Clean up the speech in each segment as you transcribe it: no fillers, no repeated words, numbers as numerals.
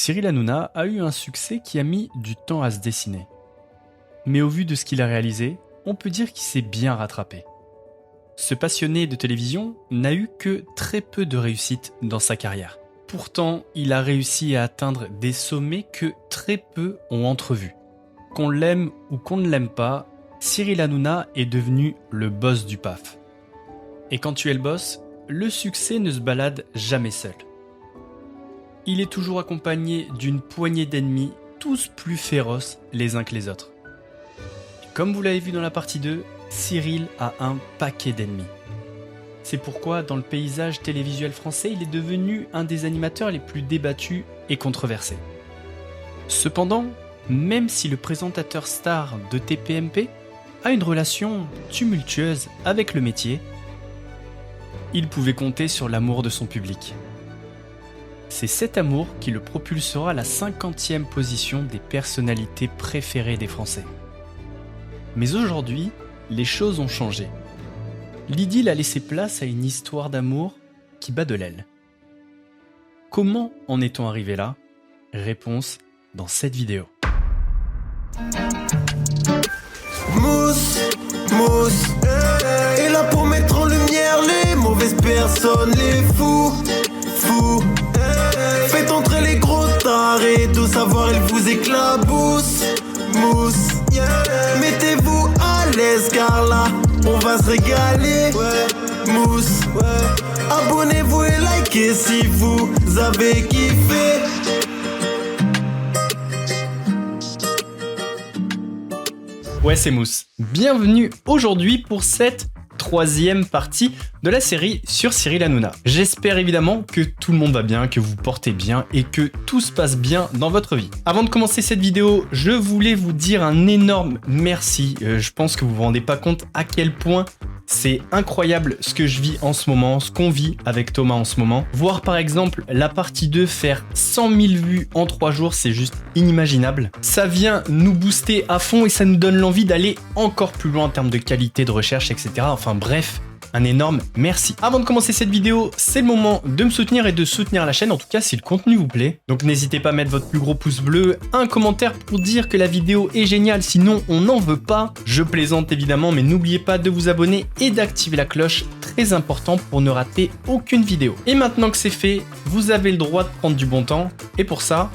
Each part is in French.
Cyril Hanouna a eu un succès qui a mis du temps à se dessiner. Mais au vu de ce qu'il a réalisé, on peut dire qu'il s'est bien rattrapé. Ce passionné de télévision n'a eu que très peu de réussite dans sa carrière. Pourtant, il a réussi à atteindre des sommets que très peu ont entrevus. Qu'on l'aime ou qu'on ne l'aime pas, Cyril Hanouna est devenu le boss du PAF. Et quand tu es le boss, le succès ne se balade jamais seul. Il est toujours accompagné d'une poignée d'ennemis, tous plus féroces les uns que les autres. Et comme vous l'avez vu dans la partie 2, Cyril a un paquet d'ennemis. C'est pourquoi dans le paysage télévisuel français, il est devenu un des animateurs les plus débattus et controversés. Cependant, même si le présentateur star de TPMP a une relation tumultueuse avec le métier, il pouvait compter sur l'amour de son public. C'est cet amour qui le propulsera à la 50e position des personnalités préférées des Français. Mais aujourd'hui, les choses ont changé. L'idylle a laissé place à une histoire d'amour qui bat de l'aile. Comment en est-on arrivé là? Réponse dans cette vidéo. Mousse, est là pour mettre en lumière les mauvaises personnes, les fous. Faites entrer les gros tarés, tout savoir il vous éclabousse. Mousse, mettez-vous à l'aise car là on va se régaler. Mousse, abonnez-vous et likez si vous avez kiffé. Ouais, c'est Mousse. Bienvenue aujourd'hui pour cette troisième partie de la série sur Cyril Hanouna. J'espère évidemment que tout le monde va bien, que vous portez bien et que tout se passe bien dans votre vie. Avant de commencer cette vidéo, je voulais vous dire un énorme merci. Je pense que vous vous rendez pas compte à quel point c'est incroyable ce que je vis en ce moment, ce qu'on vit avec Thomas en ce moment. Voir par exemple la partie 2 faire 100 000 vues en 3 jours, c'est juste inimaginable. Ça vient nous booster à fond et ça nous donne l'envie d'aller encore plus loin en termes de qualité de recherche, etc. Enfin bref, un énorme merci. Avant de commencer cette vidéo, c'est le moment de me soutenir et de soutenir la chaîne, en tout cas si le contenu vous plaît. Donc n'hésitez pas à mettre votre plus gros pouce bleu, un commentaire pour dire que la vidéo est géniale, sinon on n'en veut pas. Je plaisante évidemment, mais n'oubliez pas de vous abonner et d'activer la cloche, très important pour ne rater aucune vidéo. Et maintenant que c'est fait, vous avez le droit de prendre du bon temps, et pour ça,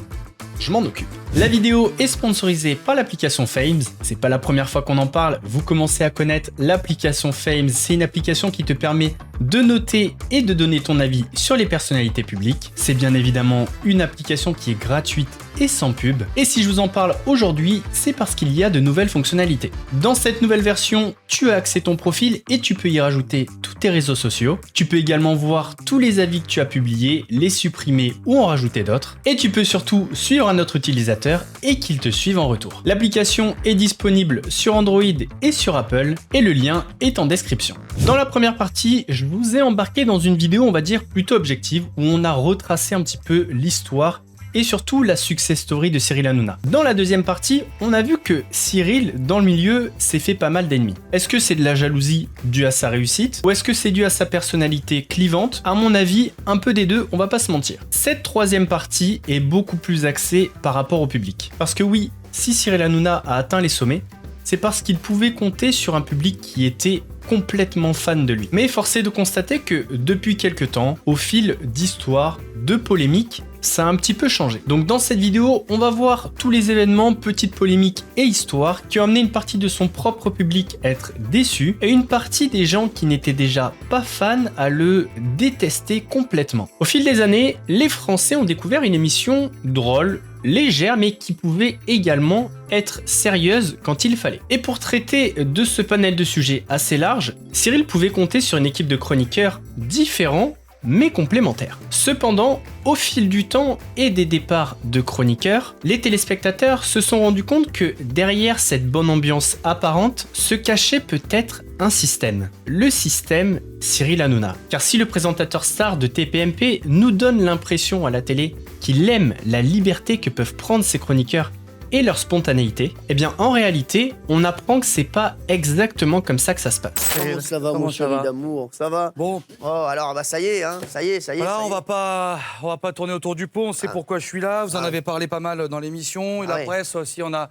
je m'en occupe. La vidéo est sponsorisée par l'application Fames. C'est pas la première fois qu'on en parle. Vous commencez à connaître l'application Fames. C'est une application qui te permet de noter et de donner ton avis sur les personnalités publiques. C'est bien évidemment une application qui est gratuite et sans pub. Et si je vous en parle aujourd'hui, c'est parce qu'il y a de nouvelles fonctionnalités. Dans cette nouvelle version, tu as accès à ton profil et tu peux y rajouter tous tes réseaux sociaux. Tu peux également voir tous les avis que tu as publiés, les supprimer ou en rajouter d'autres. Et tu peux surtout suivre un autre utilisateur et qu'il te suive en retour. L'application est disponible sur Android et sur Apple et le lien est en description. Dans la première partie, je vous ai embarqué dans une vidéo, on va dire plutôt objective, où on a retracé un petit peu l'histoire et surtout la success story de Cyril Hanouna. Dans la deuxième partie, on a vu que Cyril, dans le milieu, s'est fait pas mal d'ennemis. Est-ce que c'est de la jalousie due à sa réussite ou est-ce que c'est dû à sa personnalité clivante? À mon avis, un peu des deux, on va pas se mentir. Cette troisième partie est beaucoup plus axée par rapport au public. Parce que oui, si Cyril Hanouna a atteint les sommets, c'est parce qu'il pouvait compter sur un public qui était complètement fan de lui. Mais force est de constater que depuis quelques temps, au fil d'histoires, de polémiques, ça a un petit peu changé. Donc dans cette vidéo, on va voir tous les événements, petites polémiques et histoires qui ont amené une partie de son propre public à être déçu et une partie des gens qui n'étaient déjà pas fans à le détester complètement. Au fil des années, les Français ont découvert une émission drôle, légère, mais qui pouvait également être sérieuse quand il fallait. Et pour traiter de ce panel de sujets assez large, Cyril pouvait compter sur une équipe de chroniqueurs différents mais complémentaires. Cependant, au fil du temps et des départs de chroniqueurs, les téléspectateurs se sont rendus compte que derrière cette bonne ambiance apparente se cachait peut-être un système. Le système Cyril Hanouna. Car si le présentateur star de TPMP nous donne l'impression à la télé qu'il aime la liberté que peuvent prendre ses chroniqueurs et leur spontanéité, eh bien en réalité, on apprend que c'est pas exactement comme ça que ça se passe. Comment ça va, mon chéri d'amour? Ça va? Bon. Oh, alors, ça y est, hein. Ça y est. Voilà, ça y on est. va pas tourner autour du pot. On sait pourquoi je suis là. Vous en avez parlé pas mal dans l'émission. Et la presse aussi, on a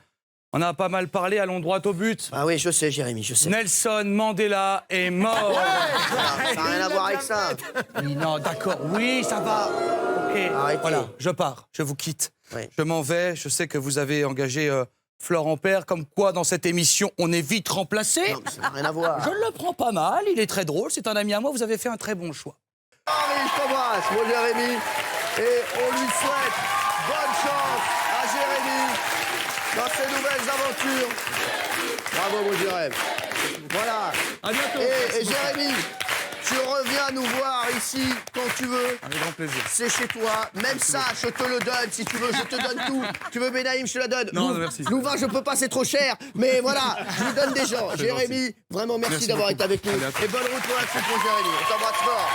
pas mal parlé. Allons droit au but. Ah oui, je sais, Jérémy, je sais. Nelson Mandela est mort. Ça n'a rien à voir avec ça. Oui, non, d'accord. Oui, ça va. Ok. Arrêtez. Voilà, je pars. Je vous quitte. Oui. Je m'en vais. Je sais que vous avez engagé Florent Père. Comme quoi, dans cette émission, on est vite remplacé. Non, mais ça n'a rien à voir. Je le prends pas mal. Il est très drôle. C'est un ami à moi. Vous avez fait un très bon choix. Henri, je t'embrasse, mon Jérémy. Et on lui souhaite bonne chance à Jérémy dans ses nouvelles aventures. Bravo, mon Jérémy. Voilà. À bientôt. Et Jérémy, tu reviens nous voir ici quand tu veux. Avec grand plaisir. C'est chez toi. Même ça, je te le donne si tu veux. Je te donne tout. Tu veux Benaïm, je te la donne. Non, merci. Louvain, je peux pas, c'est trop cher. Mais voilà, je lui donne des gens. Jérémy, vraiment merci d'avoir été avec nous. Et bonne route pour la suite, mon Jérémy. On t'embrasse fort.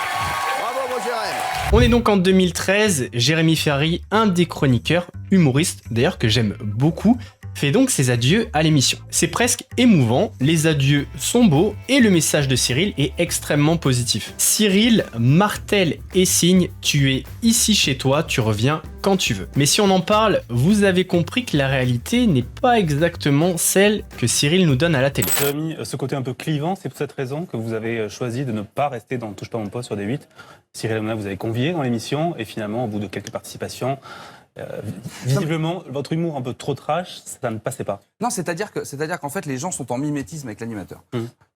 Bravo, mon Jérémy. On est donc en 2013, Jérémy Ferrari, un des chroniqueurs, humoristes d'ailleurs que j'aime beaucoup, fait donc ses adieux à l'émission. C'est presque émouvant, les adieux sont beaux et le message de Cyril est extrêmement positif. Cyril martèle et signe, tu es ici chez toi, tu reviens quand tu veux. Mais si on en parle, vous avez compris que la réalité n'est pas exactement celle que Cyril nous donne à la télé. Jérémy, ce côté un peu clivant, c'est pour cette raison que vous avez choisi de ne pas rester dans Touche pas mon poste sur D8. Cyril Hanouna, vous avez convié dans l'émission et finalement, au bout de quelques participations, visiblement, votre humour un peu trop trash, ça ne passait pas. Non, c'est-à-dire qu'en fait, les gens sont en mimétisme avec l'animateur.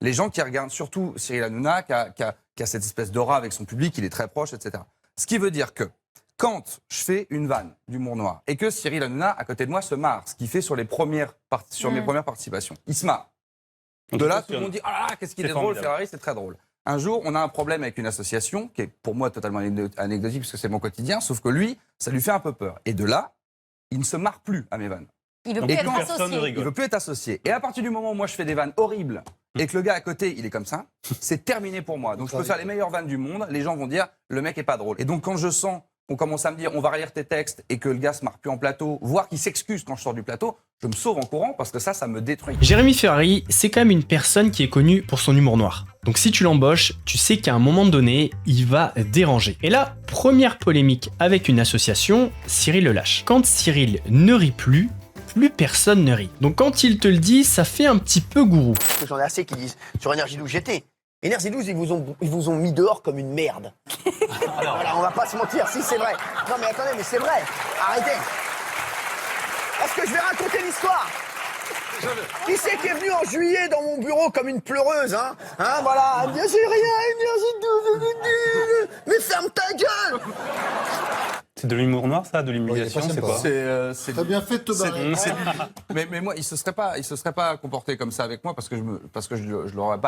Les gens qui regardent, surtout Cyril Hanouna, qui a cette espèce d'aura avec son public, il est très proche, etc. Ce qui veut dire que quand je fais une vanne d'humour noir et que Cyril Hanouna, à côté de moi, se marre, ce qu'il fait sur, mes premières participations, il se marre. De là, tout le monde dit « Ah là là, qu'est-ce qu'il est drôle, Ferrari, c'est très drôle ». Un jour, on a un problème avec une association qui est pour moi totalement anecdotique parce que c'est mon quotidien, sauf que lui, ça lui fait un peu peur. Et de là, il ne se marre plus à mes vannes. Il veut plus être associé. Il veut plus être associé. Et à partir du moment où moi je fais des vannes horribles et que le gars à côté il est comme ça, c'est terminé pour moi. Donc je peux faire les meilleures vannes du monde, les gens vont dire le mec est pas drôle. Et donc quand je sens qu'on commence à me dire on va relire tes textes et que le gars se marre plus en plateau, voire qu'il s'excuse quand je sors du plateau, je me sauve en courant parce que ça me détruit. Jérémy Ferrari, c'est quand même une personne qui est connue pour son humour noir. Donc si tu l'embauches, tu sais qu'à un moment donné, il va déranger. Et là, première polémique avec une association, Cyril le lâche. Quand Cyril ne rit plus personne ne rit. Donc quand il te le dit, ça fait un petit peu gourou. J'en ai assez qui disent sur Énergie 12 j'étais. Énergie 12, ils vous ont mis dehors comme une merde. Voilà, on va pas se mentir, si c'est vrai. Non mais attendez, mais c'est vrai. Arrêtez. Est-ce que je vais raconter l'histoire? Qui c'est qui est venu en juillet dans mon bureau comme une pleureuse, hein? Voilà, bien j'ai rien, Énergie 12. Mais ferme ta gueule! C'est de l'humour noir, ça? De l'humiliation, c'est quoi? T'as bien fait de te barrer. Mais moi, il se serait pas comporté comme ça avec moi parce que je l'aurais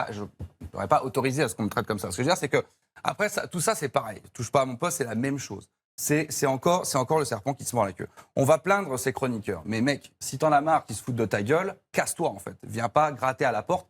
pas autorisé à ce qu'on me traite comme ça. Ce que je veux dire, c'est que après tout ça, c'est pareil. Touche pas à mon poste, c'est la même chose. C'est encore le serpent qui se mord la queue. On va plaindre ces chroniqueurs. Mais mec, si t'en as marre qu'ils se foutent de ta gueule, casse-toi en fait. Viens pas gratter à la porte.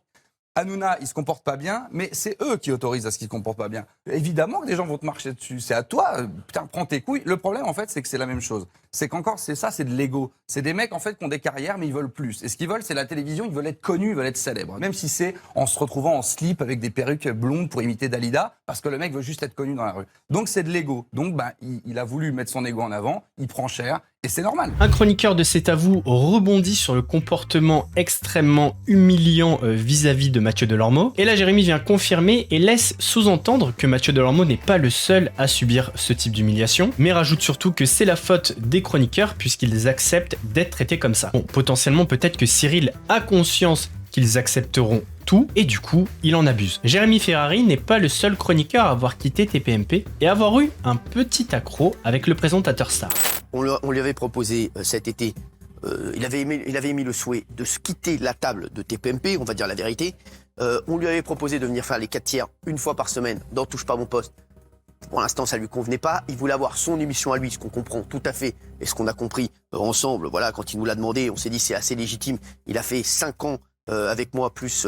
Hanouna, il se comporte pas bien, mais c'est eux qui autorisent à ce qu'il se comporte pas bien. Évidemment que des gens vont te marcher dessus. C'est à toi. Putain, prends tes couilles. Le problème, en fait, c'est que c'est la même chose. C'est qu'encore, c'est de l'ego. C'est des mecs, en fait, qui ont des carrières, mais ils veulent plus. Et ce qu'ils veulent, c'est la télévision. Ils veulent être connus, ils veulent être célèbres. Même si c'est en se retrouvant en slip avec des perruques blondes pour imiter Dalida, parce que le mec veut juste être connu dans la rue. Donc, c'est de l'ego. Donc, il a voulu mettre son ego en avant. Il prend cher. Et c'est normal. Un chroniqueur de C'est à vous rebondit sur le comportement extrêmement humiliant vis-à-vis de Mathieu Delormeau. Et là, Jérémy vient confirmer et laisse sous-entendre que Mathieu Delormeau n'est pas le seul à subir ce type d'humiliation, mais rajoute surtout que c'est la faute des chroniqueurs puisqu'ils acceptent d'être traités comme ça. Bon, potentiellement, peut-être que Cyril a conscience qu'ils accepteront tout et du coup, il en abuse. Jérémy Ferrari n'est pas le seul chroniqueur à avoir quitté TPMP et avoir eu un petit accro avec le présentateur star. On lui avait proposé cet été, il avait émis le souhait de se quitter la table de TPMP, on va dire la vérité. On lui avait proposé de venir faire les 4 tiers une fois par semaine dans Touche pas mon poste. Pour l'instant, ça lui convenait pas. Il voulait avoir son émission à lui, ce qu'on comprend tout à fait et ce qu'on a compris ensemble. Voilà, quand il nous l'a demandé, on s'est dit c'est assez légitime. Il a fait 5 ans avec moi plus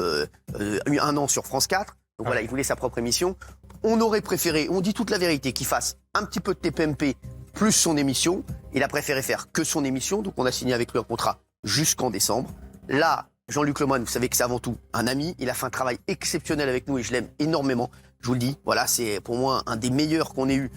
1 an sur France 4. Donc voilà, il voulait sa propre émission. On aurait préféré, on dit toute la vérité, qu'il fasse un petit peu de TPMP plus son émission. Il a préféré faire que son émission, donc on a signé avec lui un contrat jusqu'en décembre. Là, Jean-Luc Lemoyne, vous savez que c'est avant tout un ami. Il a fait un travail exceptionnel avec nous et je l'aime énormément. Je vous le dis, voilà, c'est pour moi un des meilleurs qu'on ait eu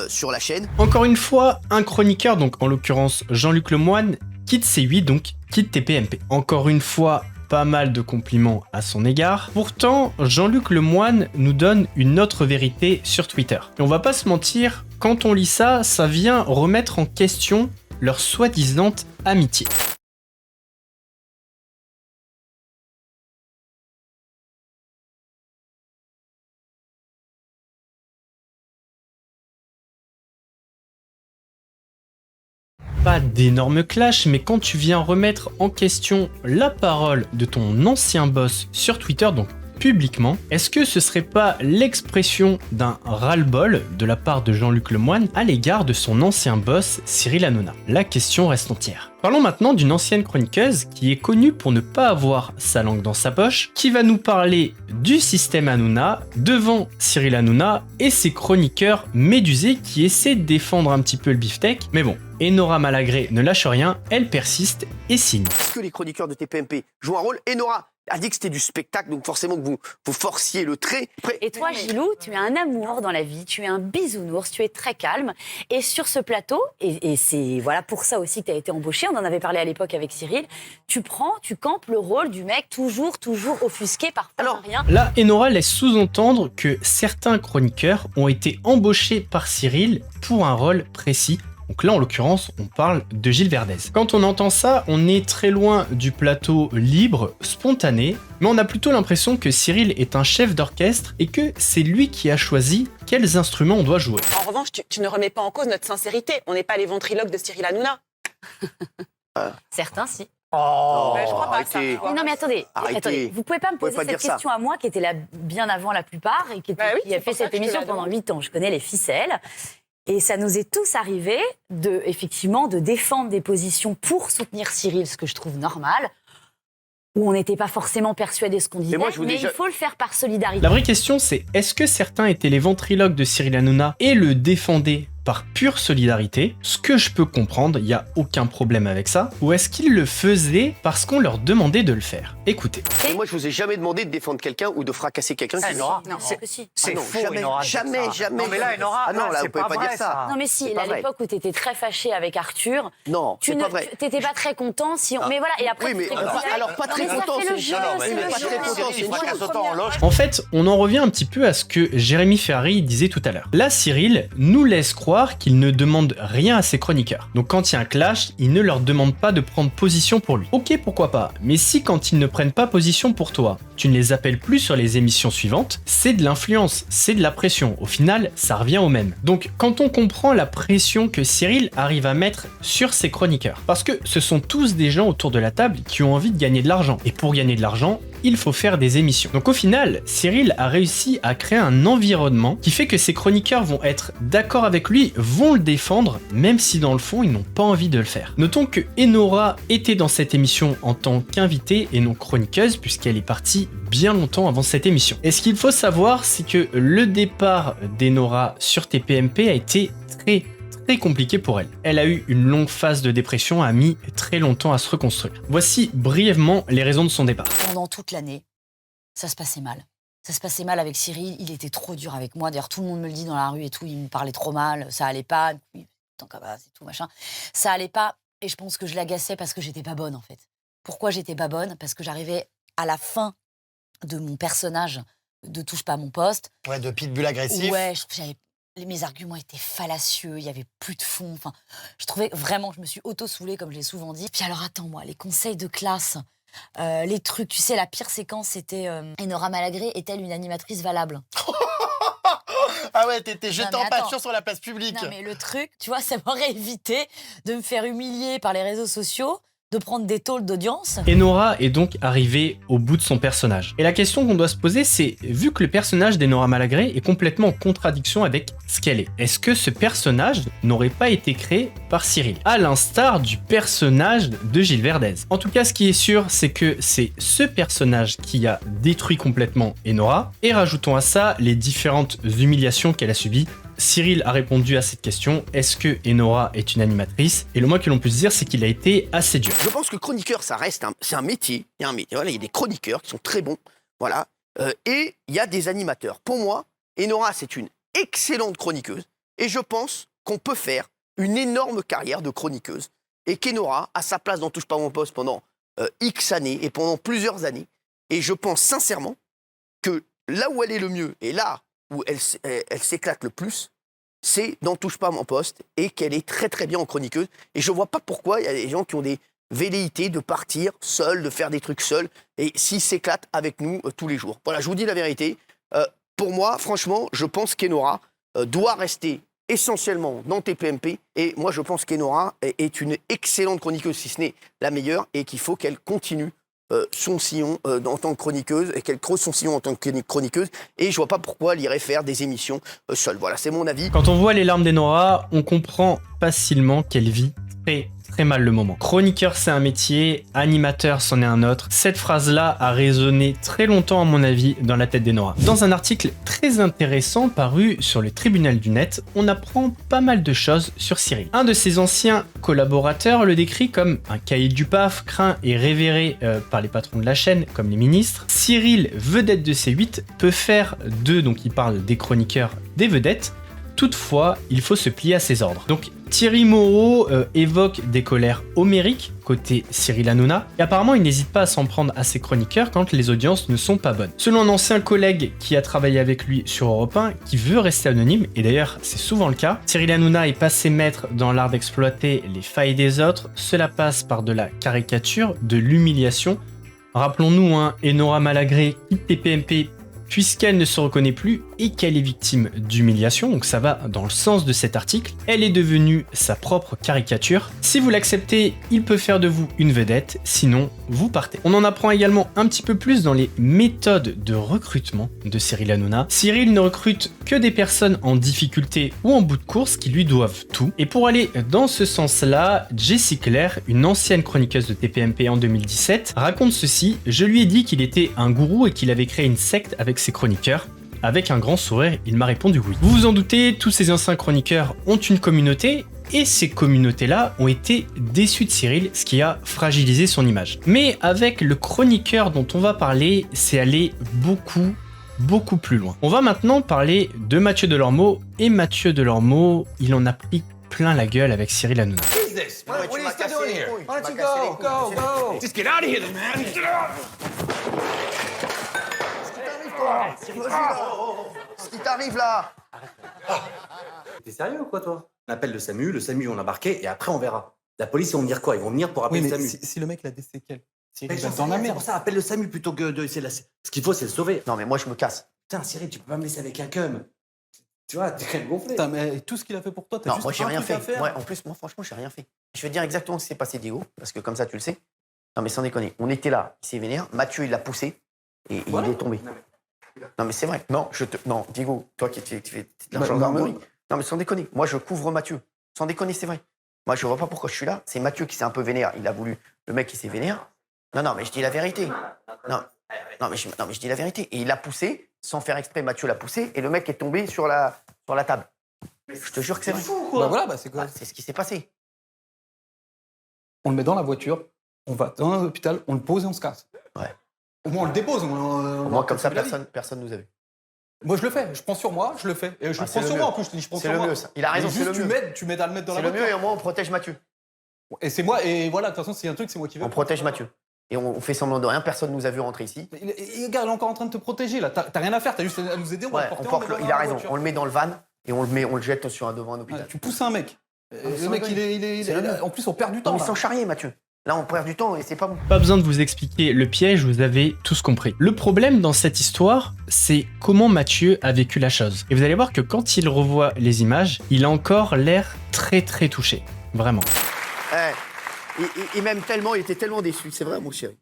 sur la chaîne. Encore une fois, un chroniqueur, donc en l'occurrence Jean-Luc Lemoyne, quitte C8, donc quitte TPMP. Encore une fois, pas mal de compliments à son égard. Pourtant, Jean-Luc Lemoyne nous donne une autre vérité sur Twitter. Et on va pas se mentir, quand on lit ça, ça vient remettre en question leur soi-disant amitié. Pas d'énorme clash, mais quand tu viens remettre en question la parole de ton ancien boss sur Twitter, donc publiquement, est-ce que ce serait pas l'expression d'un ras-le-bol de la part de Jean-Luc Lemoyne à l'égard de son ancien boss Cyril Hanouna? La question reste entière. Parlons maintenant d'une ancienne chroniqueuse qui est connue pour ne pas avoir sa langue dans sa poche, qui va nous parler du système Hanouna devant Cyril Hanouna et ses chroniqueurs médusés qui essaient de défendre un petit peu le beefsteak. Mais bon, Enora Malagré ne lâche rien, elle persiste et signe. Est-ce que les chroniqueurs de TPMP jouent un rôle? Enora a dit que c'était du spectacle, donc forcément que vous forciez le trait. Après, Et toi, Gilou, tu es un amour dans la vie, tu es un bisounours, tu es très calme. Et sur ce plateau, et c'est voilà pour ça aussi que tu as été embauché, on en avait parlé à l'époque avec Cyril, tu campes le rôle du mec toujours offusqué, parfois rien. Là, Enora laisse sous-entendre que certains chroniqueurs ont été embauchés par Cyril pour un rôle précis. Donc là, en l'occurrence, on parle de Gilles Verdez. Quand on entend ça, on est très loin du plateau libre, spontané, mais on a plutôt l'impression que Cyril est un chef d'orchestre et que c'est lui qui a choisi quels instruments on doit jouer. En revanche, tu ne remets pas en cause notre sincérité. On n'est pas les ventriloques de Cyril Hanouna. Certains, si. Je crois pas ça. arrêtez. Mais non, mais attendez, Arrêtez. vous pouvez pas me Vous pouvez poser pas cette dire ça. question à moi qui était là bien avant la plupart et qui a c'est fait pour ça cette que je te émission la pendant demande. 8 ans. Je connais les ficelles. Et ça nous est tous arrivé effectivement, de défendre des positions pour soutenir Cyril, ce que je trouve normal, où on n'était pas forcément persuadé de ce qu'on disait, moi, je vous mais déjà- il faut le faire par solidarité. La vraie question, c'est est-ce que certains étaient les ventriloques de Cyril Hanouna et le défendaient par pure solidarité, ce que je peux comprendre, il n'y a aucun problème avec ça, ou est-ce qu'ils le faisaient parce qu'on leur demandait de le faire? Écoutez. Et moi, je vous ai jamais demandé de défendre quelqu'un ou de fracasser quelqu'un. qui- Enora, Non, c'est que si. c'est Ah non, faux, jamais, Enora, de dire jamais, ça. jamais. Non, mais là, Enora, Ah non, là, c'est vous pouvez pas vrai, dire ça. Non mais si, C'est à pas vrai. l'époque où tu étais très fâché avec Arthur, Non, tu c'est pas vrai. t'étais pas très content si on... Mais voilà, et après Oui, tu mais te alors, réconciliais. alors, pas Non, très mais ça content, fait c'est le jeu, non, mais c'est pas le très jeu. content, c'est une fracasse chose. autant en loge. En fait, on en revient un petit peu à ce que Jérémy Ferrari disait tout à l'heure. Là, Cyril nous laisse croire qu'il ne demande rien à ses chroniqueurs. Donc quand il y a un clash, il ne leur demande pas de prendre position pour lui. Ok, pourquoi pas, mais si quand ils ne prennent pas position pour toi, tu ne les appelles plus sur les émissions suivantes, c'est de l'influence, c'est de la pression. Au final, ça revient au même. Donc quand on comprend la pression que Cyril arrive à mettre sur ses chroniqueurs, parce que ce sont tous des gens autour de la table qui ont envie de gagner de l'argent. Et pour gagner de l'argent, il faut faire des émissions. Donc au final, Cyril a réussi à créer un environnement qui fait que ses chroniqueurs vont être d'accord avec lui, vont le défendre, même si dans le fond, ils n'ont pas envie de le faire. Notons que Enora était dans cette émission en tant qu'invitée et non chroniqueuse, puisqu'elle est partie bien longtemps avant cette émission. Et ce qu'il faut savoir, c'est que le départ d'Enora sur TPMP a été très compliqué pour elle. Elle a eu une longue phase de dépression, a mis très longtemps à se reconstruire. Voici brièvement les raisons de son départ. Pendant toute l'année, ça se passait mal. Ça se passait mal avec Cyril, il était trop dur avec moi. D'ailleurs, tout le monde me le dit dans la rue et tout, il me parlait trop mal, ça allait pas. Tant qu'à base et tout, machin. Ça allait pas, et je pense que je l'agaçais parce que j'étais pas bonne, en fait. Pourquoi j'étais pas bonne? Parce que j'arrivais à la fin de mon personnage de Touche pas à mon poste. Ouais, de pitbull agressif. Ouais, mes arguments étaient fallacieux, il y avait plus de fond. Enfin, je trouvais vraiment, je me suis auto-soulée, comme je l'ai souvent dit. Puis alors, attends, moi, les conseils de classe, les trucs, tu sais, la pire séquence, c'était Enora Malagré est-elle une animatrice valable? Ah ouais, t'étais jeté Non, mais en attends. pâture sur la place publique. Non, mais le truc, tu vois, ça m'aurait évité de me faire humilier par les réseaux sociaux, de prendre des taux d'audience. Enora est donc arrivée au bout de son personnage. Et la question qu'on doit se poser, c'est, vu que le personnage d'Enora Malagré est complètement en contradiction avec ce qu'elle est ce que ce personnage n'aurait pas été créé par Cyril, à l'instar du personnage de Gilles Verdez? En tout cas, ce qui est sûr, c'est que c'est ce personnage qui a détruit complètement Enora, et rajoutons à ça les différentes humiliations qu'elle a subies Cyril a répondu à cette question, est-ce que Enora est une animatrice? Et le moins que l'on puisse dire, c'est qu'il a été assez dur. Je pense que chroniqueur, ça reste c'est un métier. Il y a un métier. Voilà, il y a des chroniqueurs qui sont très bons. Voilà. Et il y a des animateurs. Pour moi, Enora, c'est une excellente chroniqueuse. Et je pense qu'on peut faire une énorme carrière de chroniqueuse. Et qu'Enora a sa place dans Touche pas mon poste pendant X années et pendant plusieurs années. Et je pense sincèrement que là où elle est le mieux et là où elle s'éclate le plus, c'est dans Touche pas mon poste et qu'elle est très très bien en chroniqueuse. Et je vois pas pourquoi il y a des gens qui ont des velléités de partir seuls, de faire des trucs seuls et s'ils s'éclatent avec nous tous les jours. Voilà, je vous dis la vérité. Pour moi, franchement, je pense qu'Enora doit rester essentiellement dans TPMP et moi je pense qu'Enora est une excellente chroniqueuse, si ce n'est la meilleure, et qu'il faut qu'elle continue son sillon en tant que chroniqueuse et qu'elle creuse son sillon en tant que chroniqueuse et je vois pas pourquoi elle irait faire des émissions seule. Voilà, c'est mon avis. Quand on voit les larmes d'Enora, on comprend facilement qu'elle vit très mal le moment. Chroniqueur, c'est un métier, animateur, c'en est un autre. Cette phrase-là a résonné très longtemps, à mon avis, dans la tête d'Enora. Dans un article très intéressant paru sur le Tribunal du Net, on apprend pas mal de choses sur Cyril. Un de ses anciens collaborateurs le décrit comme un cahier du PAF, craint et révéré par les patrons de la chaîne, comme les ministres. Cyril, vedette de C8, peut faire d'eux, donc il parle des chroniqueurs, des vedettes. Toutefois, il faut se plier à ses ordres. Donc Thierry Moreau évoque des colères homériques côté Cyril Hanouna, et apparemment il n'hésite pas à s'en prendre à ses chroniqueurs quand les audiences ne sont pas bonnes. Selon un ancien collègue qui a travaillé avec lui sur Europe 1, qui veut rester anonyme, et d'ailleurs c'est souvent le cas, Cyril Hanouna est passé maître dans l'art d'exploiter les failles des autres. Cela passe par de la caricature, de l'humiliation. Rappelons-nous, Enora Malagré quitte TPMP puisqu'elle ne se reconnaît plus et qu'elle est victime d'humiliation, donc ça va dans le sens de cet article. Elle est devenue sa propre caricature. Si vous l'acceptez, il peut faire de vous une vedette, sinon vous partez. On en apprend également un petit peu plus dans les méthodes de recrutement de Cyril Hanouna. Cyril ne recrute que des personnes en difficulté ou en bout de course qui lui doivent tout. Et pour aller dans ce sens-là, Jessie Claire, une ancienne chroniqueuse de TPMP en 2017, raconte ceci: je lui ai dit qu'il était un gourou et qu'il avait créé une secte avec ses chroniqueurs. Avec un grand sourire, il m'a répondu oui. Vous vous en doutez, tous ces anciens chroniqueurs ont une communauté, et ces communautés-là ont été déçues de Cyril, ce qui a fragilisé son image. Mais avec le chroniqueur dont on va parler, c'est aller beaucoup plus loin. On va maintenant parler de Mathieu Delormeau, et Mathieu Delormeau, il en a pris plein la gueule avec Cyril Hanouna. Ce qui t'arrive là? T'es sérieux ou quoi, toi? On appelle le SAMU, on embarquait et après on verra. La police, ils vont venir quoi? Ils vont venir pour appeler le SAMU. Si le mec il a des séquelles, Mais dans la merde. C'est pour ça, appelle le SAMU plutôt que de. Ce qu'il faut, c'est le sauver. Non, mais moi je me casse. Putain, Cyril, tu peux pas me laisser avec un cum. Tu vois, t'es quand même gonflé. Putain, mais tout ce qu'il a fait pour toi, t'as Non, juste moi j'ai un rien truc à fait. faire. Ouais, en plus, moi franchement, j'ai rien fait. Je vais te dire exactement ce qui s'est passé, Diego, parce que comme ça tu le sais. Non, mais sans déconner. On était là, il s'est vénère. Mathieu, il l'a poussé et il est tombé. Non, mais c'est vrai. Non, Diego, toi qui fais de la gendarmerie. Non, mais sans déconner. Moi, je couvre Mathieu. Sans déconner, c'est vrai. Moi, je vois pas pourquoi je suis là. C'est Mathieu qui s'est un peu vénère. Il a voulu. Le mec qui s'est vénère. Non, mais je dis la vérité. Non, mais je dis la vérité. Et il l'a poussé, sans faire exprès. Mathieu l'a poussé et le mec est tombé sur la table. Je te jure que c'est vrai. Fou, quoi. C'est quoi? C'est ce qui s'est passé. On le met dans la voiture, on va dans un hôpital, on le pose et on se casse. Ouais. Au moins on le dépose. Moi, comme ça, personne nous a vu. Moi, je le fais. Je prends sur moi, je le fais. Et je le prends sur moi en plus. Je te dis, je prends sur moi. C'est le mieux, ça. Il a raison, c'est le mieux. Tu m'aides à le mettre dans la voiture. C'est le mieux et au moins on protège Mathieu. Et c'est moi. Et voilà, de toute façon, s'il y a un truc, c'est moi qui vais. On protège Mathieu. Et on fait semblant de rien. Personne nous a vu rentrer ici. Et regarde, il est encore en train de te protéger là. T'as rien à faire. T'as juste à nous aider. Il a raison. On le met dans le van et on le jette devant un hôpital. Tu pousses un mec. Le mec, il est. En plus, on perd du temps. Non, mais sans charrier, Mathieu. Là, on perd du temps et c'est pas bon. Pas besoin de vous expliquer le piège, vous avez tous compris. Le problème dans cette histoire, c'est comment Mathieu a vécu la chose. Et vous allez voir que quand il revoit les images, il a encore l'air très touché. Vraiment. Et même il était tellement déçu. C'est vrai, mon chéri.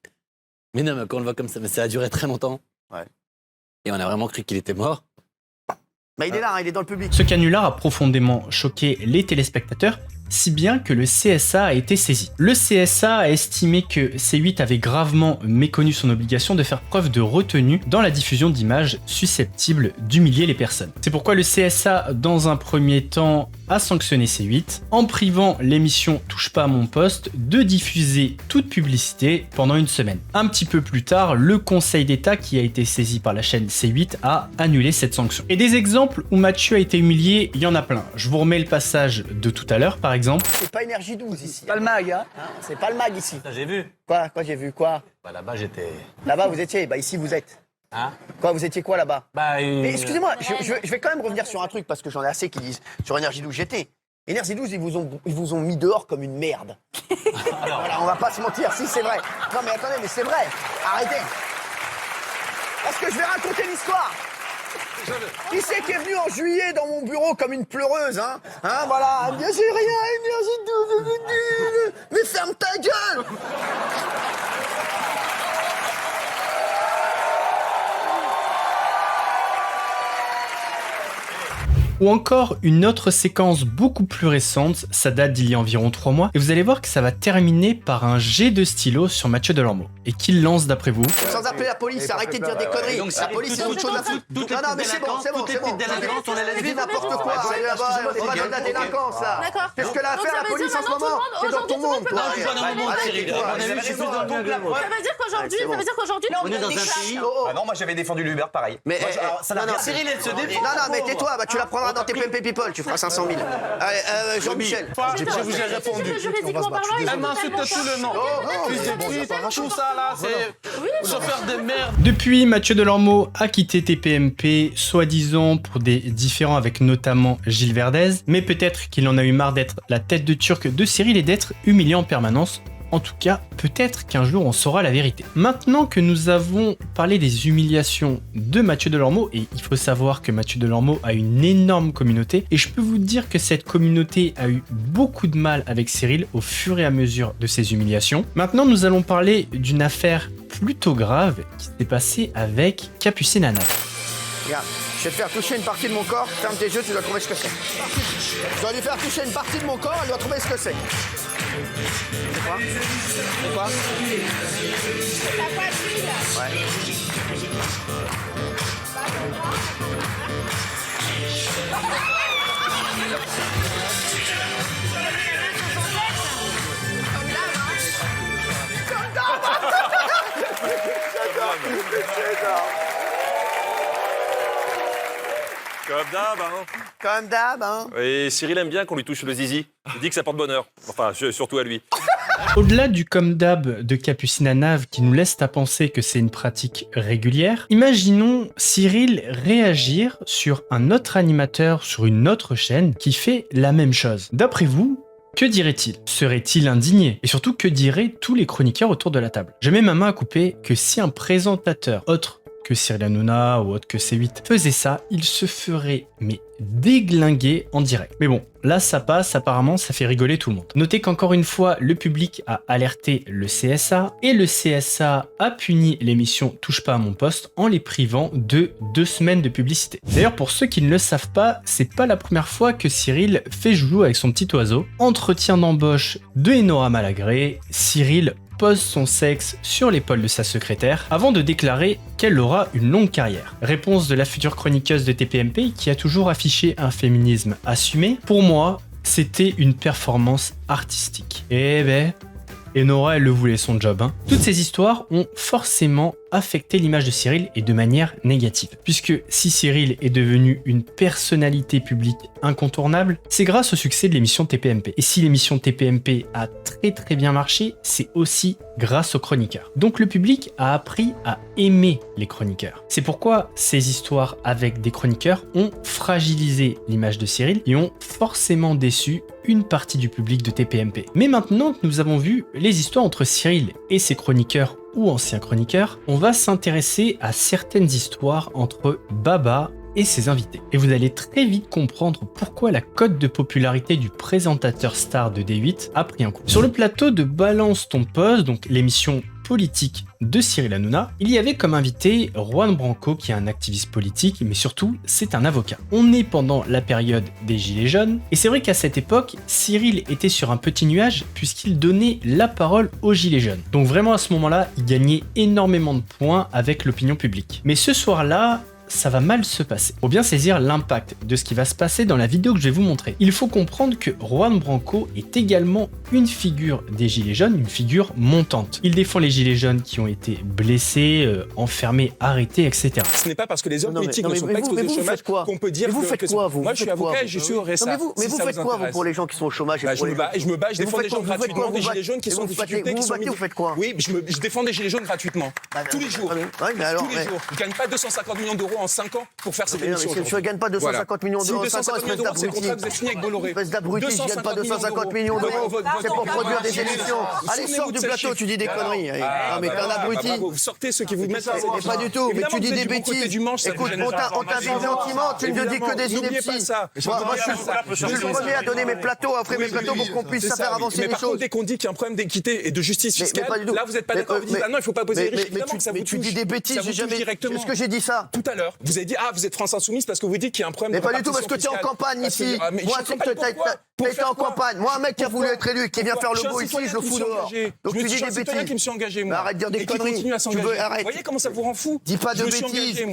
Mais non, mais quand on le voit comme ça, mais ça a duré très longtemps. Ouais. Et on a vraiment cru qu'il était mort. Bah, il est là, il est dans le public. Ce canular a profondément choqué les téléspectateurs. si bien que le CSA a été saisi. Le CSA a estimé que C8 avait gravement méconnu son obligation de faire preuve de retenue dans la diffusion d'images susceptibles d'humilier les personnes. C'est pourquoi le CSA, dans un premier temps, a sanctionné C8 en privant l'émission Touche pas à mon poste de diffuser toute publicité pendant une semaine. Un petit peu plus tard, le Conseil d'État, qui a été saisi par la chaîne C8, a annulé cette sanction. Et des exemples où Mathieu a été humilié, il y en a plein. Je vous remets le passage de tout à l'heure, par exemple. C'est pas Énergie 12 ici. Pas le mag, hein. C'est pas le mag ici. Ça, j'ai vu. Quoi j'ai vu quoi? Bah là-bas, j'étais. Là-bas vous étiez, bah ici vous êtes. Hein? Quoi, vous étiez quoi là-bas? Bah, Mais excusez-moi, je vais quand même revenir sur un truc parce que j'en ai assez qui disent sur Énergie 12 j'étais. Énergie 12 ils vous ont mis dehors comme une merde. Alors. Voilà, on va pas se mentir, si c'est vrai. Non mais attendez, mais c'est vrai. Arrêtez. Parce que je vais raconter l'histoire. Qui c'est qui est venu en juillet dans mon bureau comme une pleureuse, hein? Hein, voilà. J'ai rien, Énergie 12. Mais ferme ta gueule! Ou encore une autre séquence beaucoup plus récente, ça date d'il y a environ 3 mois, et vous allez voir que ça va terminer par un jet de stylo sur Mathieu Delormeau. Et qui lance d'après vous? Sans appeler la police, arrêtez de dire des conneries. Donc, La police, c'est autre chose à foutre. Non, non, mais c'est bon. C'est dit n'importe quoi. On est pas dans la délinquance, là. D'accord. Qu'est-ce que l'a fait la police en ce moment? C'est dans ton monde, toi. Non, je suis pas dans mon monde, Cyril. Ça veut dire qu'aujourd'hui, On est dans un pays. Ah non, moi j'avais défendu l'Uber pareil. Mais Ça n'a rien. Cyril, elle se défend. non, mais tais-toi, bah tu la prendras dans tes PMP People, tu feras 500 000. Allez, Jean-Michel. je vous ai répondu. Juridiquement parlant, Elle m'insulte tout le nom. Fils de pute, tout ça là, c'est chauffeur de merde. Depuis, Mathieu Delormeau a quitté TPMP, soi-disant pour des différends avec notamment Gilles Verdez, mais peut-être qu'il en a eu marre d'être la tête de turc de Cyril et d'être humilié en permanence. En tout cas, peut-être qu'un jour on saura la vérité. Maintenant que nous avons parlé des humiliations de Mathieu Delormeau, et il faut savoir que Mathieu Delormeau a une énorme communauté, et je peux vous dire que cette communauté a eu beaucoup de mal avec Cyril au fur et à mesure de ses humiliations. Maintenant, nous allons parler d'une affaire plutôt grave qui s'est passée avec Capucine Anav. Regarde, je vais te faire toucher une partie de mon corps, ferme tes yeux, tu dois trouver ce que c'est. Je dois lui faire toucher une partie de mon corps, elle doit trouver ce que c'est. C'est quoi? C'est quoi? Comme d'hab, hein. Comme d'hab, hein. Et Cyril aime bien qu'on lui touche le zizi. Il dit que ça porte bonheur. Enfin, surtout à lui. Au-delà du comme d'hab de Capucine Anav qui nous laisse à penser que c'est une pratique régulière, imaginons Cyril réagir sur un autre animateur sur une autre chaîne qui fait la même chose. D'après vous, que dirait-il? Serait-il indigné? Et surtout, que diraient tous les chroniqueurs autour de la table? Je mets ma main à couper que si un présentateur autre que Cyril Hanouna ou autre que C8 faisait ça, il se ferait mais déglinguer en direct. Mais bon, là ça passe, apparemment ça fait rigoler tout le monde. Notez qu'encore une fois, le public a alerté le CSA et le CSA a puni l'émission Touche pas à mon poste en les privant de 2 semaines de publicité. D'ailleurs, pour ceux qui ne le savent pas, c'est pas la première fois que Cyril fait joujou avec son petit oiseau. Entretien d'embauche de Enora Malagré, Cyril pose son sexe sur l'épaule de sa secrétaire avant de déclarer qu'elle aura une longue carrière. Réponse de la future chroniqueuse de TPMP qui a toujours affiché un féminisme assumé. Pour moi, c'était une performance artistique. Eh ben, Enora, elle le voulait son job. Hein. Toutes ces histoires ont forcément affecté l'image de Cyril et de manière négative. Puisque si Cyril est devenu une personnalité publique incontournable, c'est grâce au succès de l'émission TPMP. Et si l'émission TPMP a très bien marché, c'est aussi grâce aux chroniqueurs. Donc le public a appris à aimer les chroniqueurs. C'est pourquoi ces histoires avec des chroniqueurs ont fragilisé l'image de Cyril et ont forcément déçu une partie du public de TPMP. Mais maintenant que nous avons vu les histoires entre Cyril et ses chroniqueurs ou anciens chroniqueurs, on va s'intéresser à certaines histoires entre Baba et ses invités. Et vous allez très vite comprendre pourquoi la cote de popularité du présentateur star de D8 a pris un coup. Sur le plateau de Balance ton poste, donc l'émission politique de Cyril Hanouna, il y avait comme invité Juan Branco, qui est un activiste politique, mais surtout, c'est un avocat. On est pendant la période des Gilets jaunes, et c'est vrai qu'à cette époque, Cyril était sur un petit nuage, puisqu'il donnait la parole aux Gilets jaunes. Donc vraiment à ce moment-là, il gagnait énormément de points avec l'opinion publique. Mais ce soir-là, ça va mal se passer. Pour bien saisir l'impact de ce qui va se passer dans la vidéo que je vais vous montrer, il faut comprendre que Juan Branco est également une figure des Gilets jaunes, une figure montante. Il défend les Gilets jaunes qui ont été blessés, enfermés, arrêtés, etc. Ce n'est pas parce que les hommes politiques ne sont pas exposés au chômage qu'on peut dire vous faites quoi, vous? Moi, je suis avocat et je suis au RSA. Mais vous faites quoi, vous, pour les gens qui sont au chômage? Je me bats, je défends des gens gratuitement, des Gilets jaunes qui sont en difficulté. Vous faites quoi? Oui, je défends des Gilets jaunes gratuitement. Tous les jours. Tous les jours. Je ne gagne pas 250 millions d'euros en 5 ans pour faire cette émission. Je ne gagne pas 250 millions d'euros en 5 ans, espèce d'abruti. C'est le contrat que vous avez signé avec Bolloré. Espèce d'abruti, je ne gagne pas 250 millions d'euros. C'est pour produire des émissions. Allez, sors du plateau, tu dis des conneries. Non, mais t'es un abruti. Vous sortez ceux qui vous mettent ça. Mais pas du tout, mais tu dis des bêtises. Écoute, on t'invite gentiment, tu ne dis que des inepties. Moi, je suis le premier à donner mes plateaux, à offrir mes plateaux pour qu'on puisse faire avancer les choses. Mais par contre, dès qu'on dit qu'il y a un problème d'équité et de justice fiscale, là, vous n'êtes pas d'accord. Vous dites, ah non, il ne faut pas poser les riches. Mais tu dis des bêtises, j'ai jamais. Est-ce que j'ai dit ça? Tout à l'heure, vous avez dit, ah, vous êtes France Insoumise parce que vous dites qu'il y a un problème. Mais pas du tout, parce que tu es en campagne ici. Moi, c'est que tu été en campagne. Moi, un mec qui a voulu être élu, qui vient faire le beau ici, je le fous dehors. Donc tu dis des bêtises. Qui me suis engagé, moi. Arrête de dire des conneries. Tu veux, arrête. Vous voyez comment ça vous rend fou? Dis pas de bêtises.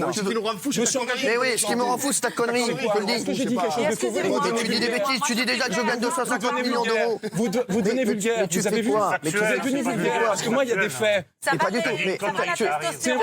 Je me suis engagé. Mais oui, ce qui me rend fou, c'est ta connerie. Je te le dis. Est-ce que j'ai dit quelque chose de faux? Tu dis des bêtises. Tu dis déjà que je gagne 250 millions d'euros. Vous devenez vulgaire. Vous avez vu quoi? Mais vous êtes devenu vulgaire. Parce que moi, il y a des faits. Mais pas du tout.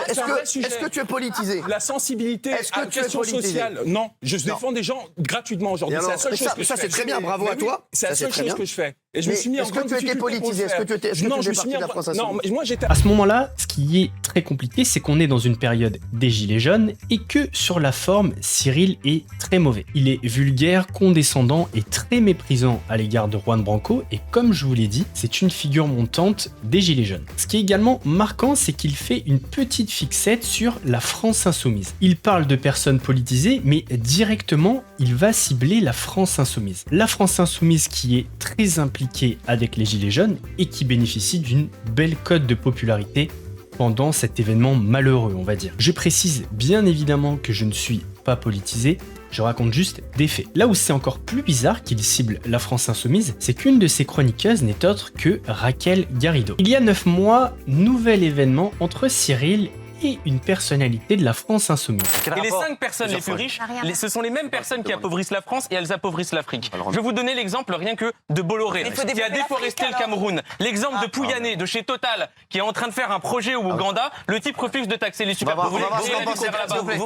Est-ce que tu es politisé? La sensibilité à la question sociale. Non, je défends des gens gratuitement aujourd'hui. C'est la seule chose que je fais. Ça, c'est très bien. Bravo à toi. C'est la seule chose que je fais. Et je me suis mis en grande difficulté. Est-ce que tu étais politisé? Est-ce que tu étais parti de la France Insoumise? Non, moi j'étais. À ce moment-là, ce qui est très compliqué, c'est qu'on est dans une période des Gilets jaunes et que sur la forme, Cyril est très mauvais. Il est vulgaire, condescendant et très méprisant à l'égard de Juan Branco et comme je vous l'ai dit, c'est une figure montante des Gilets jaunes. Ce qui est également marquant, c'est qu'il fait une petite fixette sur la France Insoumise. Il parle de personnes politisées, mais directement, il va cibler la France Insoumise. La France Insoumise qui est très impliquée avec les Gilets jaunes et qui bénéficie d'une belle cote de popularité pendant cet événement malheureux, on va dire. Je précise bien évidemment que je ne suis pas politisé, je raconte juste des faits. Là où c'est encore plus bizarre qu'il cible la France Insoumise, c'est qu'une de ses chroniqueuses n'est autre que Raquel Garrido. Il y a 9 mois, nouvel événement entre Cyril et une personnalité de la France Insoumise. Et les 5 personnes les plus riches, ce sont les mêmes personnes qui appauvrissent la France et elles appauvrissent l'Afrique. Je vais vous donner l'exemple rien que de Bolloré, qui a déforesté le Cameroun. L'exemple de Pouyanné, de chez Total, qui est en train de faire un projet au Ouganda. Le type refuse de taxer les super. Vous